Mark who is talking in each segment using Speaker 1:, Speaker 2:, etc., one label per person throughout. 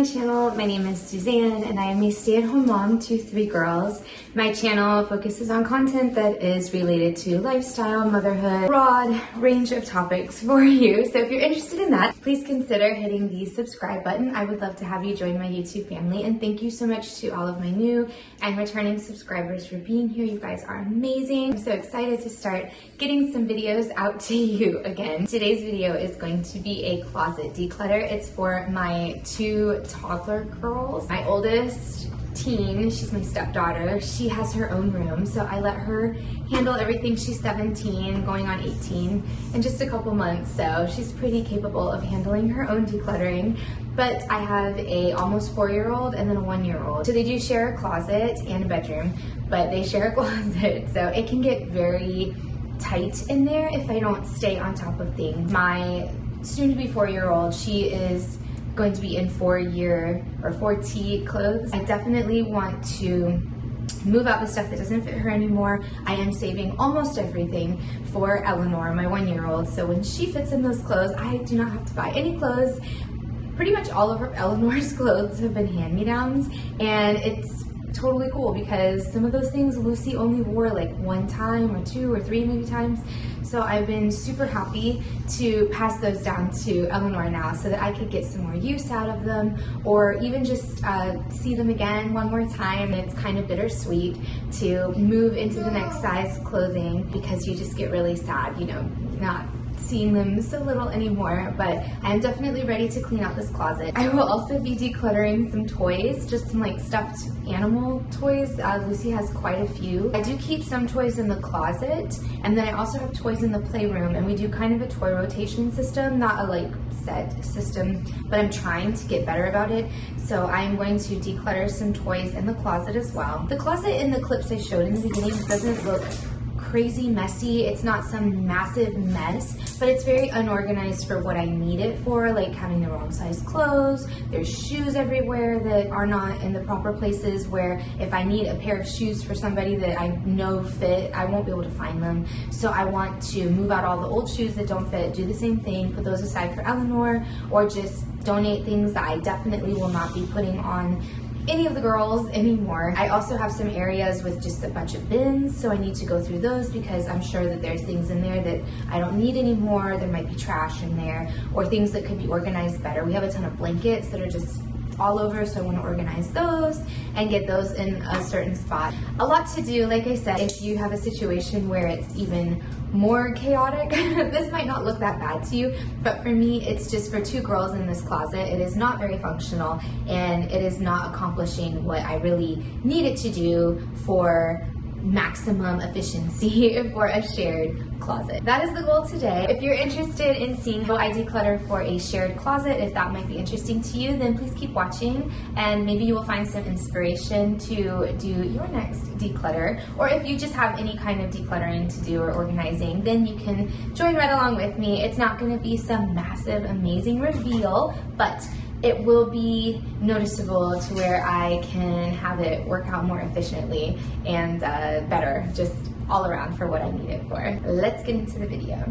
Speaker 1: my channel. My name is Suzanne and I am a stay-at-home mom to 3 girls. My channel focuses on content that is related to lifestyle, motherhood, broad range of topics for you. So if you're interested in that, please consider hitting the subscribe button. I would love to have you join my YouTube family, and thank you so much to all of my new and returning subscribers for being here. You guys are amazing. I'm so excited to start getting some videos out to you again. Today's video is going to be a closet declutter. It's for my 2 toddler girls. My oldest teen, she's my stepdaughter, she has her own room, so I let her handle everything. She's 17, going on 18 in just a couple months, so she's pretty capable of handling her own decluttering. But I have a almost 4-year-old and then a 1-year-old. So they do share a closet and a bedroom, but they share a closet, so it can get very tight in there if I don't stay on top of things. My soon-to-be 4-year-old, she is going to be in 4T clothes. I definitely want to move out the stuff that doesn't fit her anymore. I am saving almost everything for Eleanor, my 1-year-old, so when she fits in those clothes, I do not have to buy any clothes. Pretty much all of Eleanor's clothes have been hand-me-downs, and it's totally cool because some of those things Lucy only wore like 1 time or 2 or 3 maybe times. So I've been super happy to pass those down to Eleanor now so that I could get some more use out of them, or even just see them again one more time. It's kind of bittersweet to move into the next size clothing because you just get really sad, you know, not seeing them so little anymore. But I'm definitely ready to clean out this closet. I will also be decluttering some toys, just some like stuffed animal toys. Lucy has quite a few. I do keep some toys in the closet, and then I also have toys in the playroom, and we do kind of a toy rotation system, not a like set system, but I'm trying to get better about it. So I'm going to declutter some toys in the closet as well. The closet in the clips I showed in the beginning doesn't look crazy messy. It's not some massive mess, but it's very unorganized for what I need it for, like having the wrong size clothes. There's shoes everywhere that are not in the proper places, where if I need a pair of shoes for somebody that I know fit, I won't be able to find them. So I want to move out all the old shoes that don't fit, do the same thing, put those aside for Eleanor, or just donate things that I definitely will not be putting on any of the girls anymore. I also have some areas with just a bunch of bins, so I need to go through those because I'm sure that there's things in there that I don't need anymore. There might be trash in there, or things that could be organized better. We have a ton of blankets that are just all over, so I want to organize those and get those in a certain spot. A lot to do, like I said. If you have a situation where it's even more chaotic, this might not look that bad to you, but for me, it's just for 2 girls in this closet. It is not very functional, and it is not accomplishing what I really need it to do for maximum efficiency for a shared closet. That is the goal today. If you're interested in seeing how I declutter for a shared closet, if that might be interesting to you, then please keep watching, and maybe you will find some inspiration to do your next declutter. Or if you just have any kind of decluttering to do or organizing, then you can join right along with me. It's not going to be some massive, amazing reveal, but it will be noticeable to where I can have it work out more efficiently and better, just all around for what I need it for. Let's get into the video.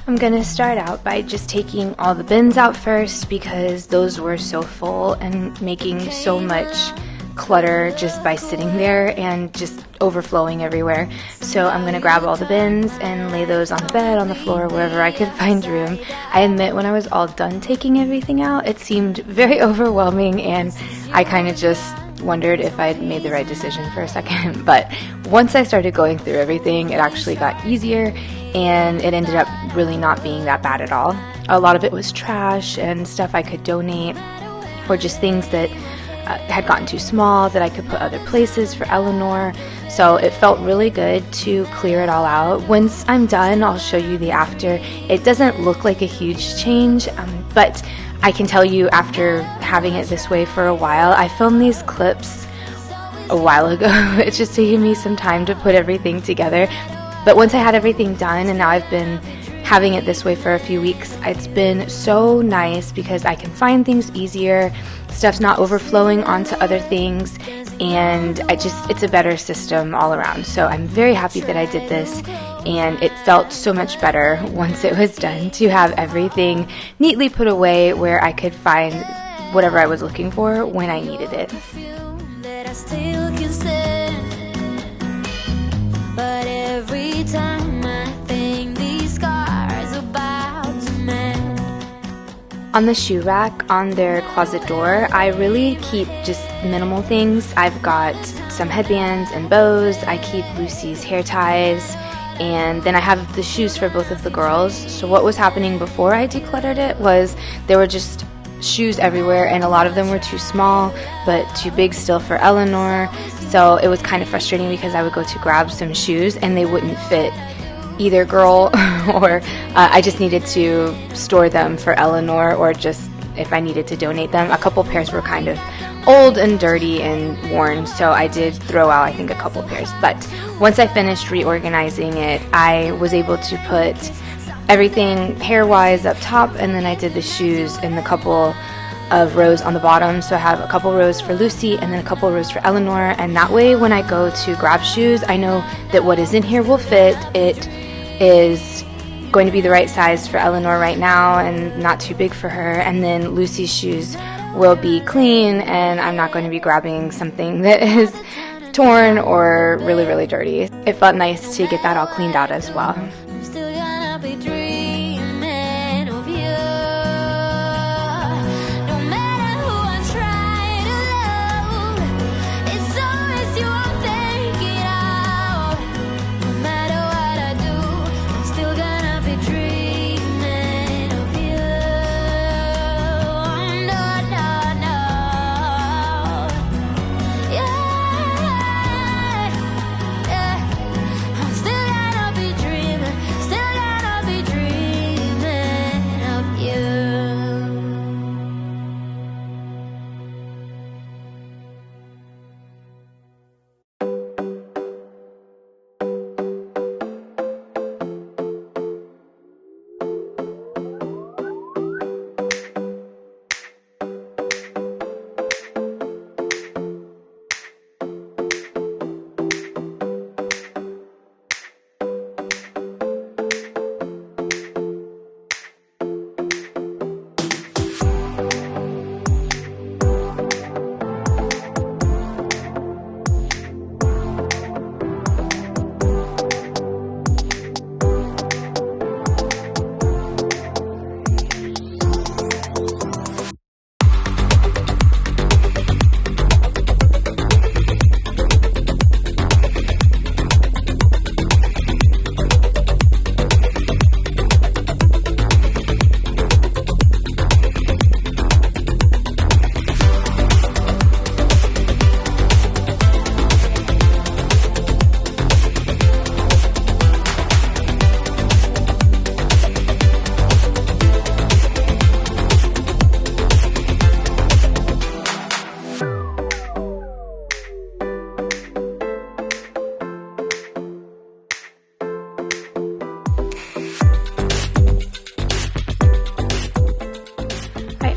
Speaker 1: I'm gonna start out by just taking all the bins out first because those were so full and making so much clutter just by sitting there and just overflowing everywhere. So I'm gonna grab all the bins and lay those on the bed, on the floor, wherever I could find room. I admit, when I was all done taking everything out, it seemed very overwhelming, and I kind of just wondered if I'd made the right decision for a second. But once I started going through everything, it actually got easier, and it ended up really not being that bad at all. A lot of it was trash and stuff I could donate, or just things that had gotten too small that I could put other places for Eleanor. So it felt really good to clear it all out. Once I'm done, I'll show you the after. It doesn't look like a huge change, but I can tell you, after having it this way for a while, I filmed these clips a while ago. It's just taking me some time to put everything together. But once I had everything done, and now I've been having it this way for a few weeks, it's been so nice because I can find things easier, stuff's not overflowing onto other things, and it's a better system all around. So I'm very happy that I did this. and it felt so much better once it was done to have everything neatly put away where I could find whatever I was looking for when I needed it. But every time I think these scars about to mend. On the shoe rack on their closet door, I really keep just minimal things. I've got some headbands and bows. I keep Lucy's hair ties, and then I have the shoes for both of the girls. So what was happening before I decluttered it was there were just shoes everywhere, and a lot of them were too small but too big still for Eleanor. So it was kind of frustrating because I would go to grab some shoes and they wouldn't fit either girl or I just needed to store them for Eleanor, or just if I needed to donate them. A couple pairs were kind of old and dirty and worn, so I did throw out I think a couple pairs. But once I finished reorganizing it, I was able to put everything hair-wise up top, and then I did the shoes in the couple of rows on the bottom. So I have a couple rows for Lucy and then a couple rows for Eleanor, and that way when I go to grab shoes, I know that what is in here will fit. It is going to be the right size for Eleanor right now and not too big for her, and then Lucy's shoes will be clean and I'm not going to be grabbing something that is torn or really, really dirty. It felt nice to get that all cleaned out as well.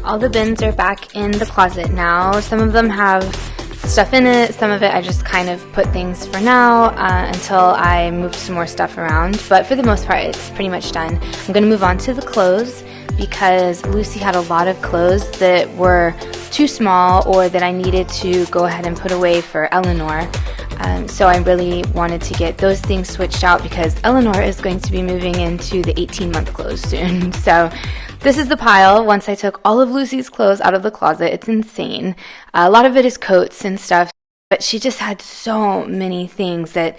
Speaker 1: All the bins are back in the closet now. Some of them have stuff in it, some of it I just kind of put things for now until I move some more stuff around, but for the most part it's pretty much done. I'm going to move on to the clothes because Lucy had a lot of clothes that were too small or that I needed to go ahead and put away for Eleanor. So I really wanted to get those things switched out because Eleanor is going to be moving into the 18-month clothes soon. So this is the pile once I took all of Lucy's clothes out of the closet. It's insane. A lot of it is coats and stuff, but she just had so many things that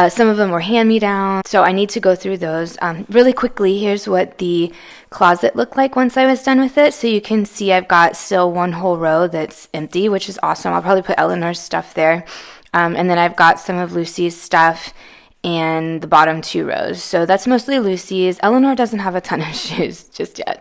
Speaker 1: some of them were hand-me-down. So I need to go through those. Really quickly, here's what the closet looked like once I was done with it. So you can see I've got still one whole row that's empty, which is awesome. I'll probably put Eleanor's stuff there. And then I've got some of Lucy's stuff and the bottom two rows. So that's mostly Lucy's. Eleanor doesn't have a ton of shoes just yet.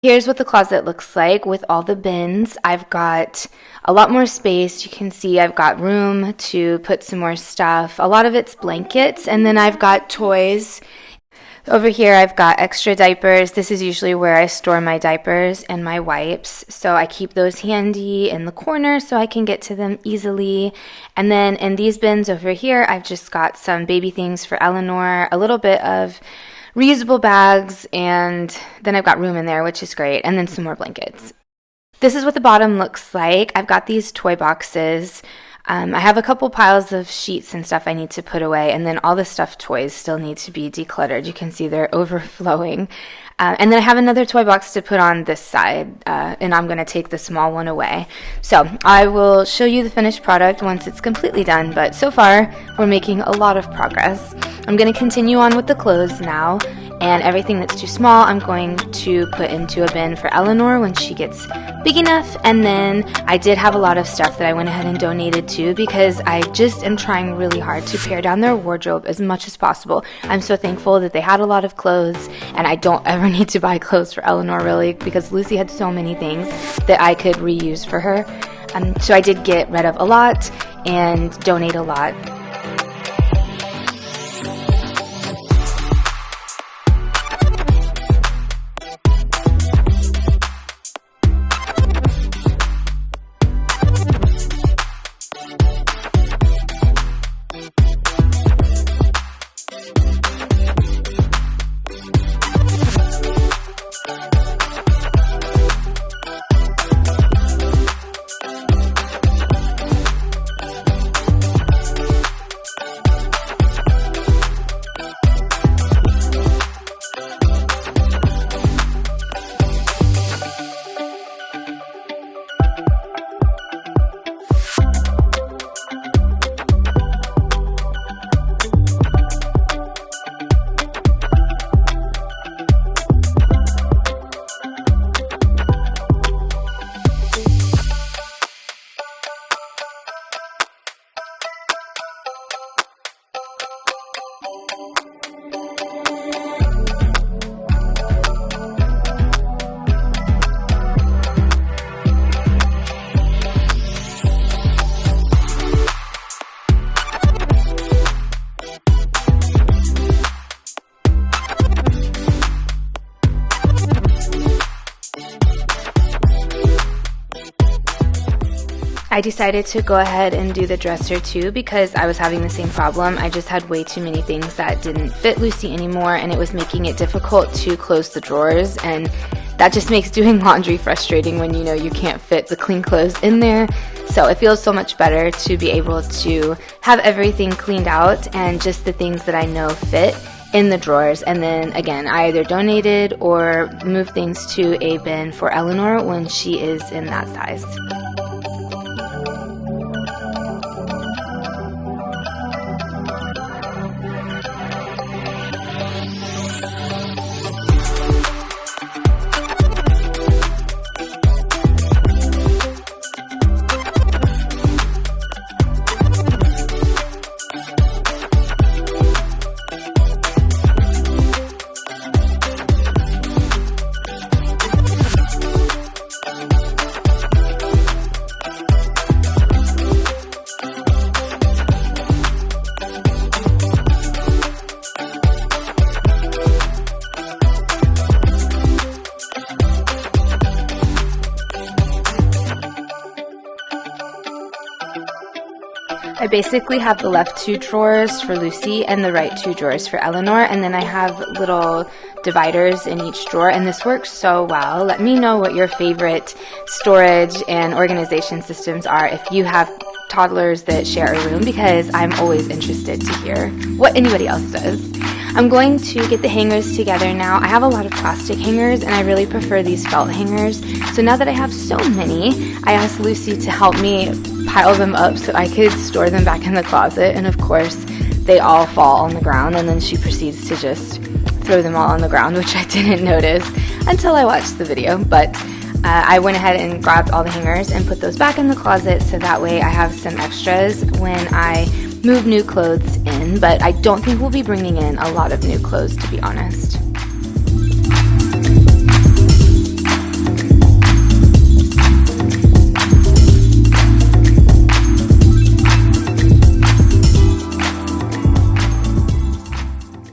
Speaker 1: Here's what the closet looks like with all the bins. I've got a lot more space. You can see I've got room to put some more stuff. A lot of it's blankets, and then I've got toys. Over here I've got extra diapers. This is usually where I store my diapers and my wipes. So I keep those handy in the corner so I can get to them easily. And then in these bins over here, I've just got some baby things for Eleanor, a little bit of reusable bags, and then I've got room in there, which is great, and then some more blankets. This is what the bottom looks like. I've got these toy boxes. I have a couple piles of sheets and stuff I need to put away, and then all the stuffed toys still need to be decluttered. You can see they're overflowing. And then I have another toy box to put on this side, and I'm going to take the small one away. So I will show you the finished product once it's completely done, but so far we're making a lot of progress. I'm going to continue on with the clothes now, and everything that's too small I'm going to put into a bin for Eleanor when she gets big enough. And then I did have a lot of stuff that I went ahead and donated to because I just am trying really hard to pare down their wardrobe as much as possible. I'm so thankful that they had a lot of clothes, and I don't ever need to buy clothes for Eleanor really, because Lucy had so many things that I could reuse for her. So I did get rid of a lot and donate a lot. I decided to go ahead and do the dresser too because I was having the same problem. I just had way too many things that didn't fit Lucy anymore, and it was making it difficult to close the drawers, and that just makes doing laundry frustrating when you know you can't fit the clean clothes in there. So it feels so much better to be able to have everything cleaned out and just the things that I know fit in the drawers. And then again, I either donated or moved things to a bin for Eleanor when she is in that size. I basically have the left two drawers for Lucy and the right two drawers for Eleanor, and then I have little dividers in each drawer, and this works so well. Let me know what your favorite storage and organization systems are if you have toddlers that share a room, because I'm always interested to hear what anybody else does. I'm going to get the hangers together now. I have a lot of plastic hangers and I really prefer these felt hangers. So now that I have so many, I asked Lucy to help me pile them up so I could store them back in the closet, and of course they all fall on the ground, and then she proceeds to just throw them all on the ground, which I didn't notice until I watched the video. But I went ahead and grabbed all the hangers and put those back in the closet so that way I have some extras when I move new clothes in, but I don't think we'll be bringing in a lot of new clothes, to be honest.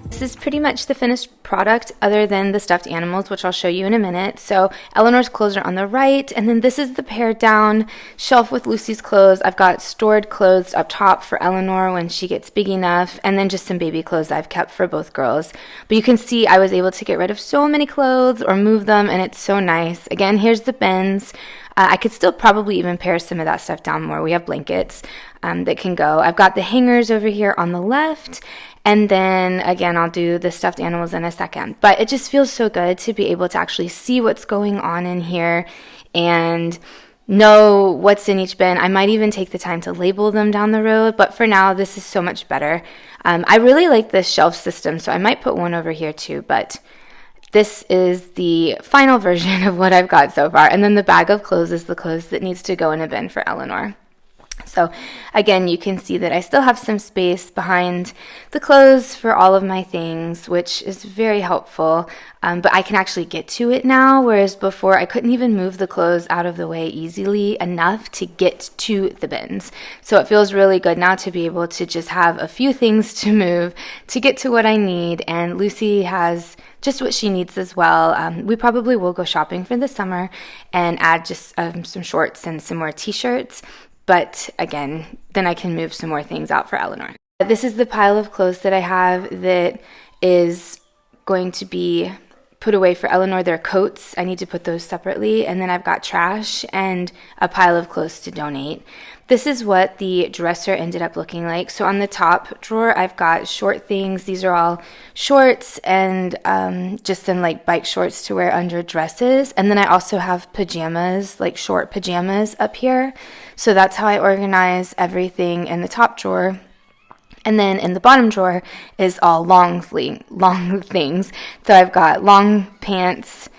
Speaker 1: This is pretty pretty much the finished product other than the stuffed animals, which I'll show you in a minute. So Eleanor's clothes are on the right, and then this is the pared down shelf with Lucy's clothes. I've got stored clothes up top for Eleanor when she gets big enough, and then just some baby clothes I've kept for both girls. But you can see I was able to get rid of so many clothes or move them, and it's so nice. Again, here's the bins. I could still probably even pare some of that stuff down more. We have blankets that can go. I've got the hangers over here on the left, and then again, I'll do the stuffed animals in a second. But it just feels so good to be able to actually see what's going on in here and know what's in each bin. I might even take the time to label them down the road, but for now, this is so much better. I really like this shelf system, so I might put one over here too, but this is the final version of what I've got so far. And then the bag of clothes is the clothes that needs to go in a bin for Eleanor. So again, you can see that I still have some space behind the clothes for all of my things, which is very helpful. But I can actually get to it now, whereas before I couldn't even move the clothes out of the way easily enough to get to the bins. So it feels really good now to be able to just have a few things to move to get to what I need. And Lucy has just what she needs as well. We probably will go shopping for the summer and add just some shorts and some more t-shirts. But again, then I can move some more things out for Eleanor. This is the pile of clothes that I have that is going to be put away for Eleanor. They're coats. I need to put those separately. And then I've got trash and a pile of clothes to donate. This is what the dresser ended up looking like. So on the top drawer, I've got short things. These are all shorts and just some like bike shorts to wear under dresses. And then I also have pajamas, like short pajamas up here. So that's how I organize everything in the top drawer. And then in the bottom drawer is all long things. So I've got long pants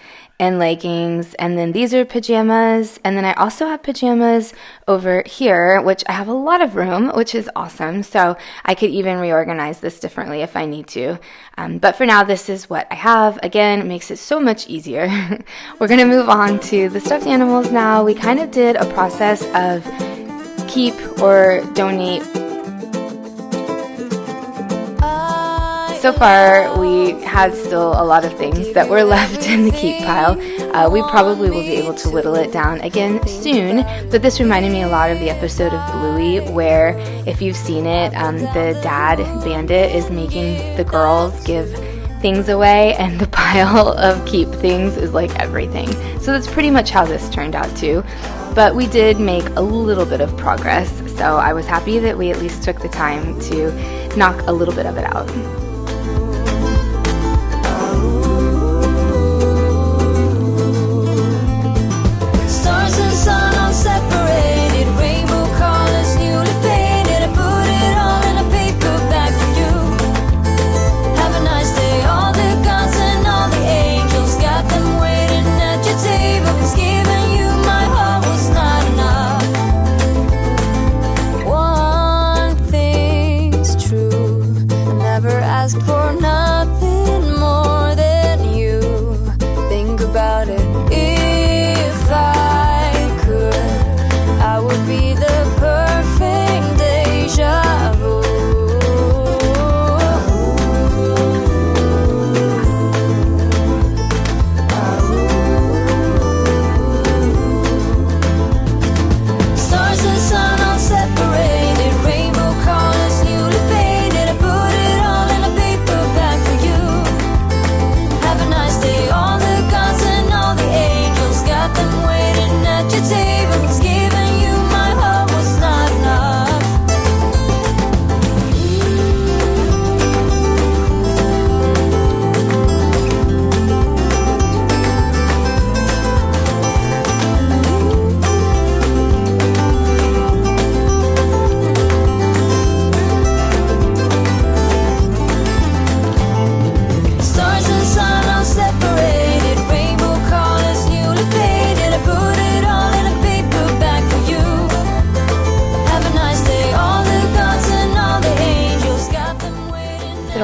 Speaker 1: and leggings, and then these are pajamas, and then I also have pajamas over here, which I have a lot of room, which is awesome, so I could even reorganize this differently if I need to, but for now this is what I have. Again, it makes it so much easier. We're going to move on to the stuffed animals now. We kind of did a process of keep or donate. So far, we had still a lot of things that were left in the keep pile. We probably will be able to whittle it down again soon, but this reminded me a lot of the episode of Bluey, where, if you've seen it, the dad bandit is making the girls give things away, and the pile of keep things is like everything. So that's pretty much how this turned out too. But we did make a little bit of progress, so I was happy that we at least took the time to knock a little bit of it out.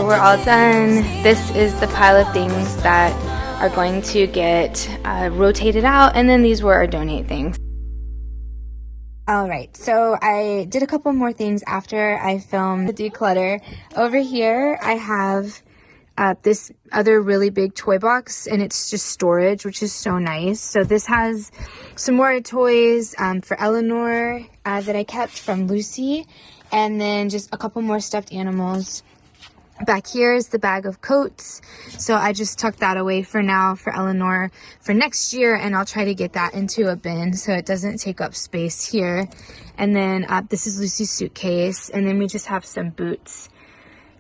Speaker 1: We're all done. This is the pile of things that are going to get rotated out, and then these were our donate things. Alright, so I did a couple more things after I filmed the declutter. Over here I have this other really big toy box, and it's just storage, which is so nice. So this has some more toys for Eleanor that I kept from Lucy, and then just a couple more stuffed animals. Back here is the bag of coats, so I just tucked that away for now for Eleanor for next year, and I'll try to get that into a bin so it doesn't take up space here. And then this is Lucy's suitcase, and then we just have some boots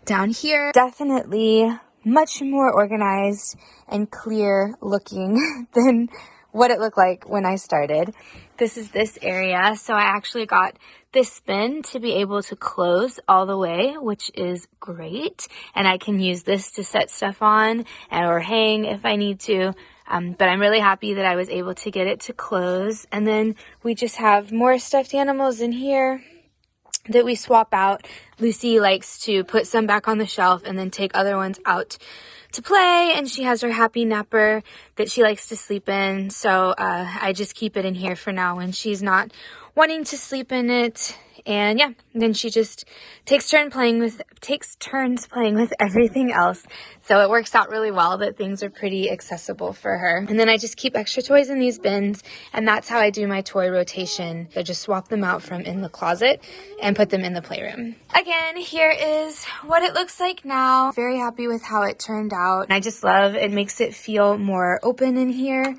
Speaker 1: down here. Definitely much more organized and clear looking than what it looked like when I started. This is this area, so I actually got this bin to be able to close all the way, which is great, and I can use this to set stuff on or hang if I need to, but I'm really happy that I was able to get it to close. And then we just have more stuffed animals in here that we swap out. Lucy likes to put some back on the shelf and then take other ones out to play, and she has her happy napper that she likes to sleep in, so I just keep it in here for now when she's not wanting to sleep in it. And yeah, then she just takes turns playing with everything else. So it works out really well that things are pretty accessible for her. And then I just keep extra toys in these bins, and that's how I do my toy rotation. I just swap them out from in the closet and put them in the playroom. Again, here is what it looks like now. Very happy with how it turned out. And I just love it, makes it feel more open in here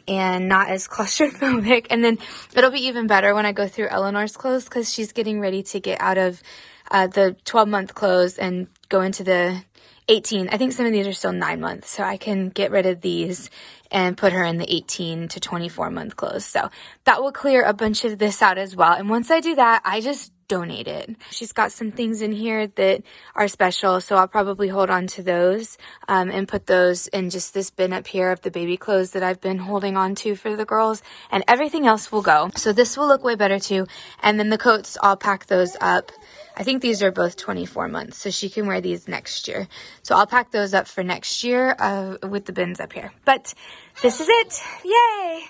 Speaker 1: and not as claustrophobic. And then it'll be even better when I go through Eleanor's clothes, because she's getting ready to get out of the 12-month clothes and go into the 18. I think some of these are still 9 months, so I can get rid of these and put her in the 18 to 24-month clothes. So that will clear a bunch of this out as well. And once I do that, I just donate it. She's got some things in here that are special, so I'll probably hold on to those and put those in just this bin up here of the baby clothes that I've been holding on to for the girls, and everything else will go. So this will look way better too. And then the coats, I'll pack those up. I think these are both 24 months, so she can wear these next year. So I'll pack those up for next year with the bins up here. But this is it. Yay!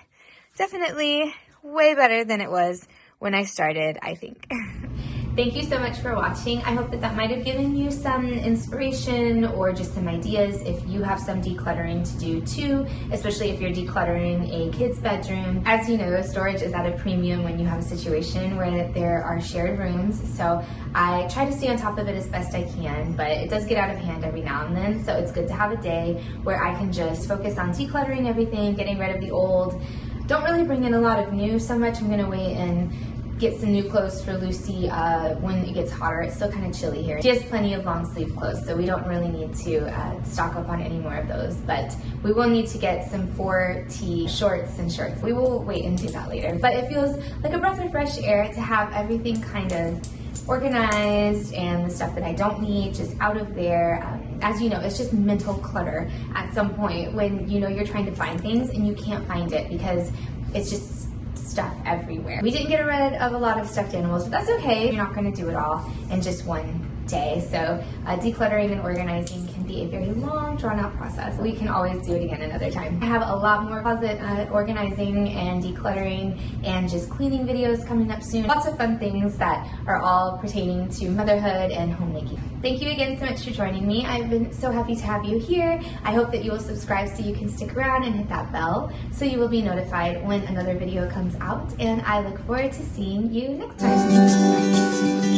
Speaker 1: Definitely way better than it was when I started, I think. Thank you so much for watching. I hope that might have given you some inspiration or just some ideas if you have some decluttering to do too, especially if you're decluttering a kid's bedroom. As you know, storage is at a premium when you have a situation where there are shared rooms, so I try to stay on top of it as best I can, but it does get out of hand every now and then, so it's good to have a day where I can just focus on decluttering everything, getting rid of the old. Don't really bring in a lot of new so much. I'm gonna wait and get some new clothes for Lucy when it gets hotter. It's still kind of chilly here. She has plenty of long sleeve clothes, so we don't really need to stock up on any more of those, but we will need to get some 4T shorts and shirts. We will wait and do that later. But it feels like a breath of fresh air to have everything kind of organized and the stuff that I don't need just out of there. As you know, it's just mental clutter at some point when you know you're trying to find things and you can't find it because it's just stuff everywhere. We didn't get rid of a lot of stuffed animals, but that's okay. You're not going to do it all in just one day. So decluttering and organizing can be a very long, drawn-out process. We can always do it again another time. I have a lot more closet organizing and decluttering and just cleaning videos coming up soon. Lots of fun things that are all pertaining to motherhood and homemaking. Thank you again so much for joining me. I've been so happy to have you here. I hope that you will subscribe so you can stick around and hit that bell so you will be notified when another video comes out, and I look forward to seeing you next time.